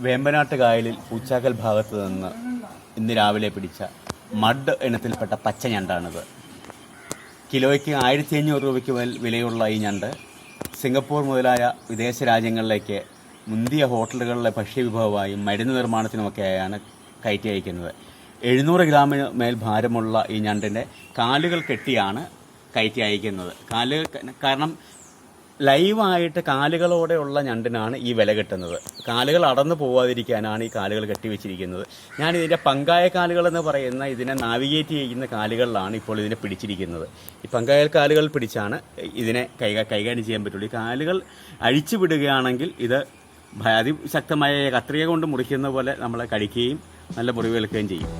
വേമ്പനാട്ട് കായലിൽ പൂച്ചാക്കൽ ഭാഗത്ത് നിന്ന് ഇന്ന് രാവിലെ പിടിച്ച മഡ് ഇനത്തിൽപ്പെട്ട പച്ച ഞണ്ടാണിത്. കിലോയ്ക്ക് 1500 രൂപയ്ക്ക് മേൽ വിലയുള്ള ഈ ഞണ്ട് സിംഗപ്പൂർ മുതലായ വിദേശ രാജ്യങ്ങളിലേക്ക് മുന്തിയ ഹോട്ടലുകളിലെ ഭക്ഷ്യവിഭവമായും മരുന്ന് നിർമ്മാണത്തിനുമൊക്കെയാണ് കയറ്റി അയക്കുന്നത്. 700 ഗ്രാമിന് മേൽ ഭാരമുള്ള ഈ ഞണ്ടിൻ്റെ കാലുകൾ കെട്ടിയാണ് കയറ്റി അയക്കുന്നത്. കാരണം ലൈവായിട്ട് കാലുകളോടെയുള്ള ഞണ്ടിനാണ് ഈ വില കിട്ടുന്നത്. കാലുകൾ അടന്നു പോവാതിരിക്കാനാണ് ഈ കാലുകൾ കെട്ടിവെച്ചിരിക്കുന്നത്. ഞാനിതിൻ്റെ പങ്കായ കാലുകളെന്ന് പറയുന്ന ഇതിനെ നാവിഗേറ്റ് ചെയ്യുന്ന കാലുകളിലാണ് ഇപ്പോൾ ഇതിനെ പിടിച്ചിരിക്കുന്നത്. ഈ പങ്കായ കാലുകൾ പിടിച്ചാണ് ഇതിനെ കൈകാര്യം ചെയ്യാൻ പറ്റുള്ളൂ. ഈ കാലുകൾ അഴിച്ചു വിടുകയാണെങ്കിൽ ഇത് അതിശക്തമായ കത്രിക കൊണ്ട് മുറിക്കുന്ന പോലെ നമ്മളെ കടിക്കുകയും നല്ല മുറിവേൽക്കുകയും ചെയ്യും.